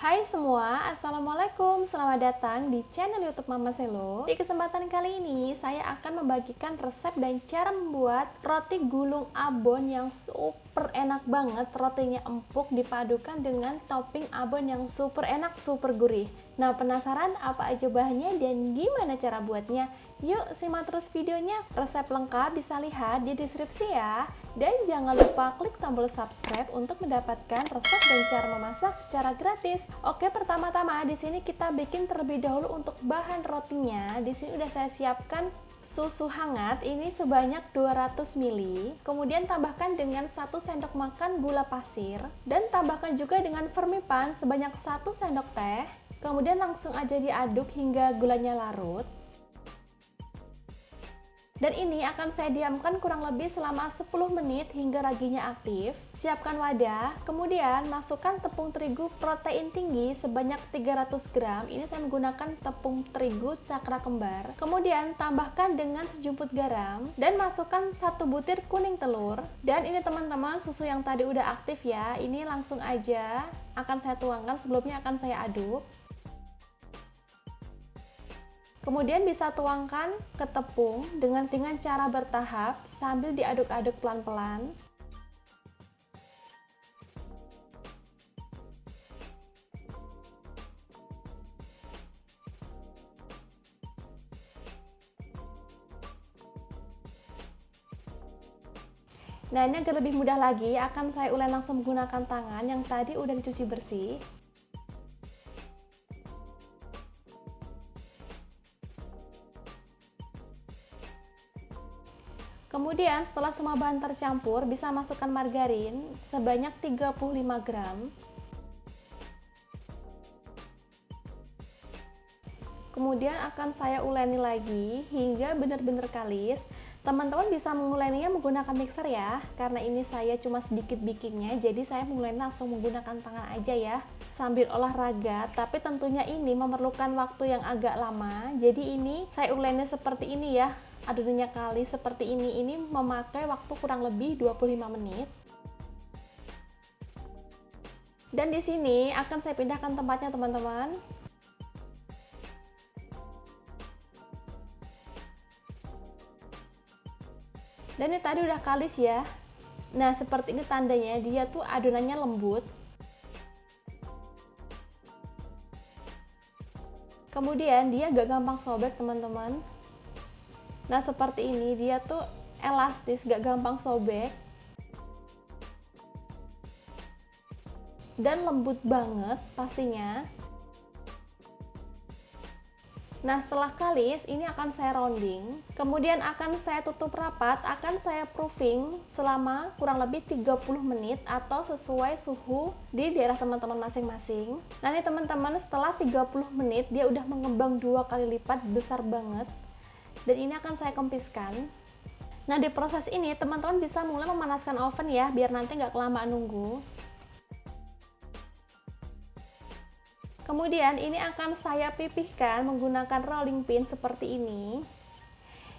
Hai semua, Assalamualaikum. Selamat datang di channel YouTube Mama Selo. Di kesempatan kali ini, saya akan membagikan resep dan cara membuat roti gulung abon yang super enak banget. Rotinya empuk dipadukan dengan topping abon yang super enak, super gurih. Nah, penasaran apa aja bahannya dan gimana cara buatnya? Yuk simak terus videonya. Resep lengkap bisa lihat di deskripsi ya. Dan jangan lupa klik tombol subscribe untuk mendapatkan resep dan cara memasak secara gratis. Oke, pertama-tama di sini kita bikin terlebih dahulu untuk bahan rotinya. Di sini udah saya siapkan susu hangat, ini sebanyak 200 ml. Kemudian tambahkan dengan 1 sendok makan gula pasir dan tambahkan juga dengan vermipan sebanyak 1 sendok teh. Kemudian langsung aja diaduk hingga gulanya larut. Dan ini akan saya diamkan kurang lebih selama 10 menit hingga raginya aktif. Siapkan wadah, kemudian masukkan tepung terigu protein tinggi sebanyak 300 gram. Ini saya menggunakan tepung terigu cakra kembar. Kemudian tambahkan dengan sejumput garam dan masukkan 1 butir kuning telur. Dan ini teman-teman, susu yang tadi udah aktif ya. Ini langsung aja akan saya tuangkan, sebelumnya akan saya aduk. Kemudian bisa tuangkan ke tepung dengan cara bertahap sambil diaduk-aduk pelan-pelan. Nah, ini agar lebih mudah lagi, akan saya ulek langsung menggunakan tangan yang tadi udah dicuci bersih. Kemudian setelah semua bahan tercampur, bisa masukkan margarin sebanyak 35 gram. Kemudian akan saya uleni lagi hingga benar-benar kalis. Teman-teman bisa menguleninya menggunakan mixer ya, karena ini saya cuma sedikit bikinnya, jadi saya menguleni langsung menggunakan tangan aja ya, sambil olahraga. Tapi tentunya ini memerlukan waktu yang agak lama, jadi ini saya uleni seperti ini ya, adonannya kali seperti ini memakai waktu kurang lebih 25 menit. Dan di sini akan saya pindahkan tempatnya teman-teman. Dan ini tadi udah kalis ya. Nah, seperti ini tandanya dia tuh adonannya lembut. Kemudian dia gak gampang sobek teman-teman. Nah, seperti ini dia tuh elastis, gak gampang sobek. Dan lembut banget pastinya. Nah, setelah kalis, ini akan saya rounding. Kemudian akan saya tutup rapat, akan saya proofing selama kurang lebih 30 menit atau sesuai suhu di daerah teman-teman masing-masing. Nah, ini teman-teman, setelah 30 menit dia udah mengembang 2 kali lipat, besar banget. Dan ini akan saya kempiskan. Nah, di proses ini teman-teman bisa mulai memanaskan oven ya, biar nanti nggak kelamaan nunggu. Kemudian ini akan saya pipihkan menggunakan rolling pin seperti ini.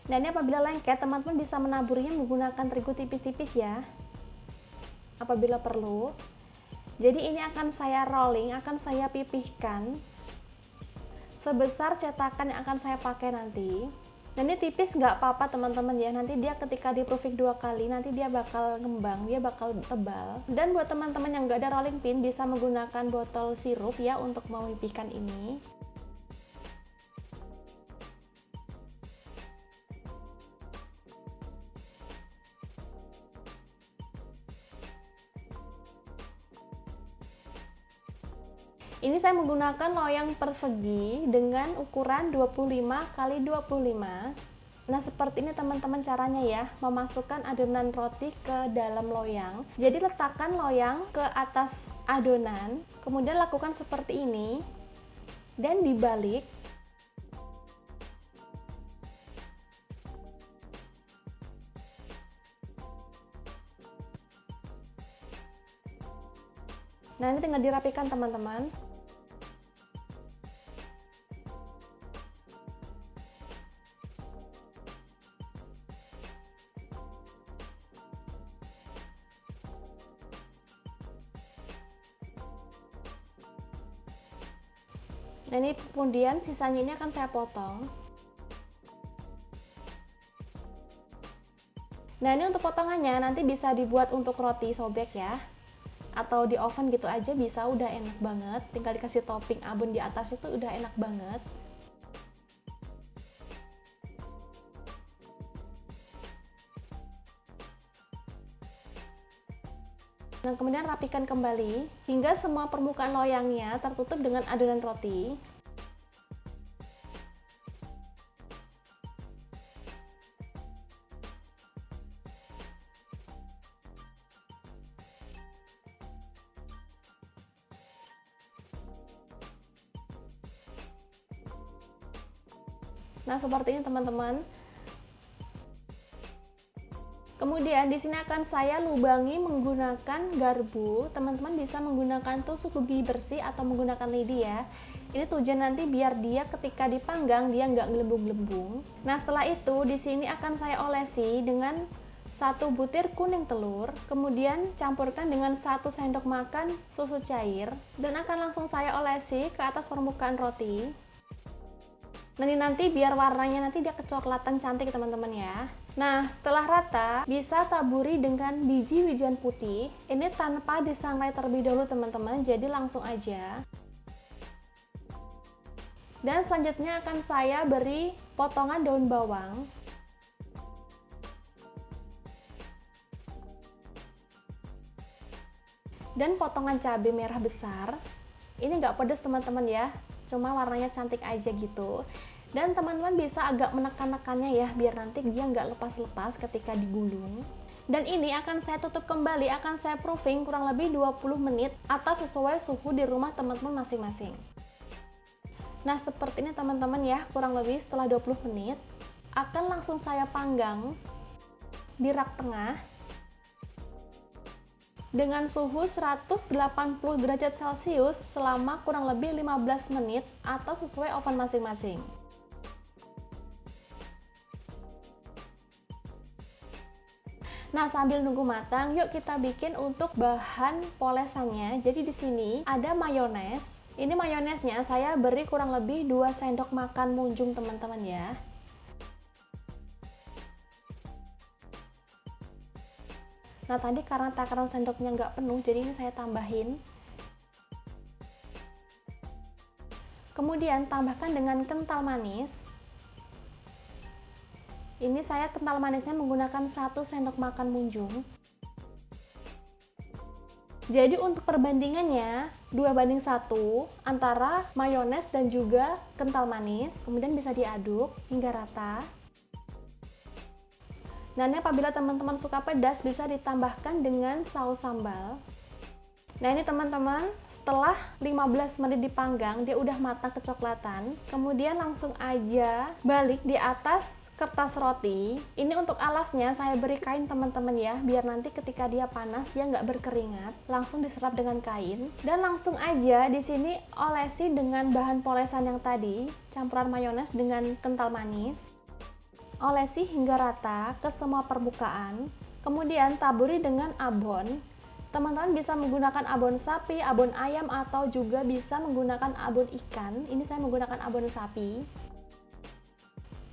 Nah, ini apabila lengket, teman-teman bisa menaburinya menggunakan terigu tipis-tipis ya, apabila perlu. Jadi ini akan saya rolling, akan saya pipihkan sebesar cetakan yang akan saya pakai nanti. Dan ini tipis nggak apa-apa teman-teman ya, nanti dia ketika di proofing 2 kali nanti dia bakal ngembang, dia bakal tebal. Dan buat teman-teman yang nggak ada rolling pin bisa menggunakan botol sirup ya untuk memipihkan ini. Ini saya menggunakan loyang persegi dengan ukuran 25 x 25. Nah, seperti ini teman-teman caranya ya, memasukkan adonan roti ke dalam loyang. Jadi letakkan loyang ke atas adonan, kemudian lakukan seperti ini dan dibalik. Nah, ini tinggal dirapikan teman-teman. Nah ini kemudian sisanya ini akan saya potong. Nah ini untuk potongannya nanti bisa dibuat untuk roti sobek ya, atau di oven gitu aja bisa, udah enak banget. Tinggal dikasih topping abon di atas itu udah enak banget. Nah, kemudian rapikan kembali hingga semua permukaan loyangnya tertutup dengan adonan roti. Nah, seperti ini teman-teman. Kemudian di sini akan saya lubangi menggunakan garpu. Teman-teman bisa menggunakan tusuk gigi bersih atau menggunakan lidi ya. Ini tujuan nanti biar dia ketika dipanggang dia nggak gelembung-gelembung. Nah setelah itu di sini akan saya olesi dengan 1 butir kuning telur. Kemudian campurkan dengan 1 sendok makan susu cair dan akan langsung saya olesi ke atas permukaan roti. Nah ini nanti biar warnanya nanti dia kecoklatan cantik teman-teman ya. Nah setelah rata bisa taburi dengan biji wijen putih. Ini tanpa disangrai terlebih dahulu teman-teman, jadi langsung aja. Dan selanjutnya akan saya beri potongan daun bawang. Dan potongan cabai merah besar. Ini nggak pedas teman-teman ya, cuma warnanya cantik aja gitu. Dan teman-teman bisa agak menekan-nekannya ya, biar nanti dia nggak lepas-lepas ketika digulung. Dan ini akan saya tutup kembali, akan saya proofing kurang lebih 20 menit atau sesuai suhu di rumah teman-teman masing-masing. Nah seperti ini teman-teman ya, kurang lebih setelah 20 menit akan langsung saya panggang di rak tengah dengan suhu 180 derajat Celcius selama kurang lebih 15 menit atau sesuai oven masing-masing. Nah, sambil nunggu matang, yuk kita bikin untuk bahan polesannya. Jadi di sini ada mayones. Ini mayonesnya saya beri kurang lebih 2 sendok makan munjung teman-teman ya. Nah tadi karena takaran sendoknya nggak penuh, jadi ini saya tambahin. Kemudian tambahkan dengan kental manis. Ini saya kental manisnya menggunakan 1 sendok makan munjung. Jadi untuk perbandingannya 2:1 antara mayones dan juga kental manis. Kemudian bisa diaduk hingga rata. Nah ini apabila teman-teman suka pedas bisa ditambahkan dengan saus sambal. Nah ini teman-teman, setelah 15 menit dipanggang dia udah matang kecoklatan. Kemudian langsung aja balik di atas kertas roti. Ini untuk alasnya saya beri kain teman-teman ya, biar nanti ketika dia panas dia nggak berkeringat, langsung diserap dengan kain. Dan langsung aja di sini olesi dengan bahan polesan yang tadi, campuran mayones dengan kental manis. Olesi hingga rata ke semua permukaan, kemudian taburi dengan abon. Teman-teman bisa menggunakan abon sapi, abon ayam, atau juga bisa menggunakan abon ikan. Ini saya menggunakan abon sapi.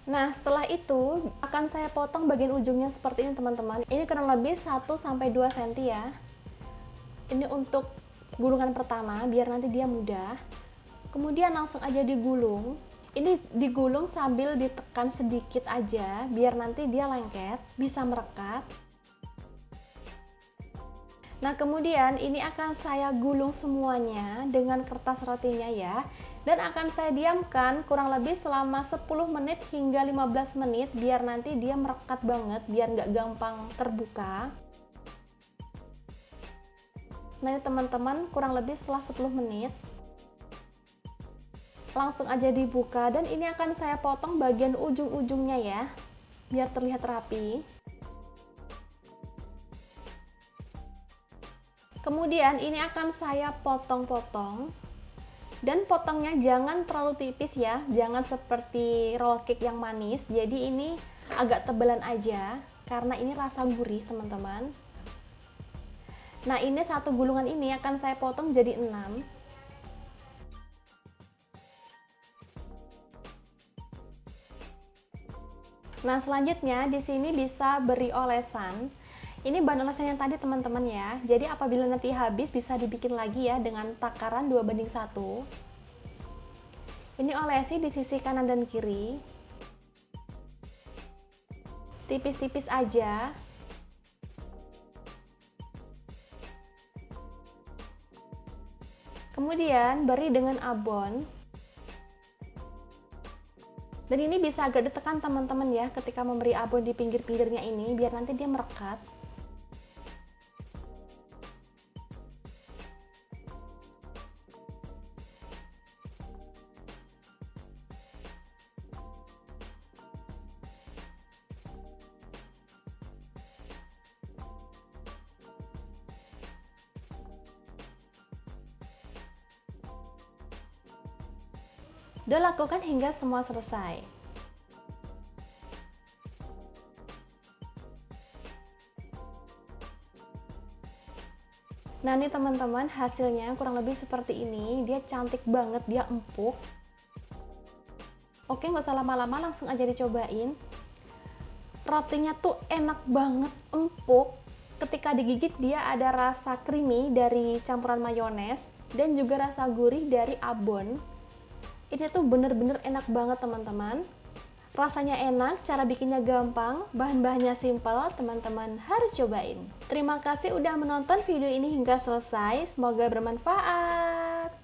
Nah setelah itu akan saya potong bagian ujungnya seperti ini teman-teman. Ini kurang lebih 1-2 cm ya. Ini untuk gulungan pertama biar nanti dia mudah. Kemudian langsung aja digulung. Ini digulung sambil ditekan sedikit aja biar nanti dia lengket, bisa merekat. Nah kemudian ini akan saya gulung semuanya dengan kertas rotinya ya. Dan akan saya diamkan kurang lebih selama 10 menit hingga 15 menit biar nanti dia merekat banget, biar nggak gampang terbuka. Nah ini teman-teman kurang lebih setelah 10 menit. Langsung aja dibuka dan ini akan saya potong bagian ujung-ujungnya ya, biar terlihat rapi. Kemudian ini akan saya potong-potong. Dan potongnya jangan terlalu tipis ya, jangan seperti roll cake yang manis. Jadi ini agak tebalan aja, karena ini rasa gurih teman-teman. Nah ini satu gulungan ini akan saya potong jadi 6. Nah, selanjutnya di sini bisa beri olesan. Ini bahan olesan yang tadi teman-teman ya. Jadi apabila nanti habis bisa dibikin lagi ya dengan takaran 2:1. Ini olesi di sisi kanan dan kiri. Tipis-tipis aja. Kemudian beri dengan abon. Dan ini bisa agak ditekan teman-teman ya ketika memberi abon di pinggir-pinggirnya ini biar nanti dia merekat. Dan lakukan hingga semua selesai. Nah ini teman-teman, hasilnya kurang lebih seperti ini. Dia cantik banget, dia empuk. Oke, nggak usah lama-lama, langsung aja dicobain. Rotinya tuh enak banget, empuk. Ketika digigit dia ada rasa creamy dari campuran mayones dan juga rasa gurih dari abon. Ini tuh bener-bener enak banget teman-teman. Rasanya enak, cara bikinnya gampang, bahan-bahannya simple, teman-teman harus cobain. Terima kasih udah menonton video ini hingga selesai, semoga bermanfaat.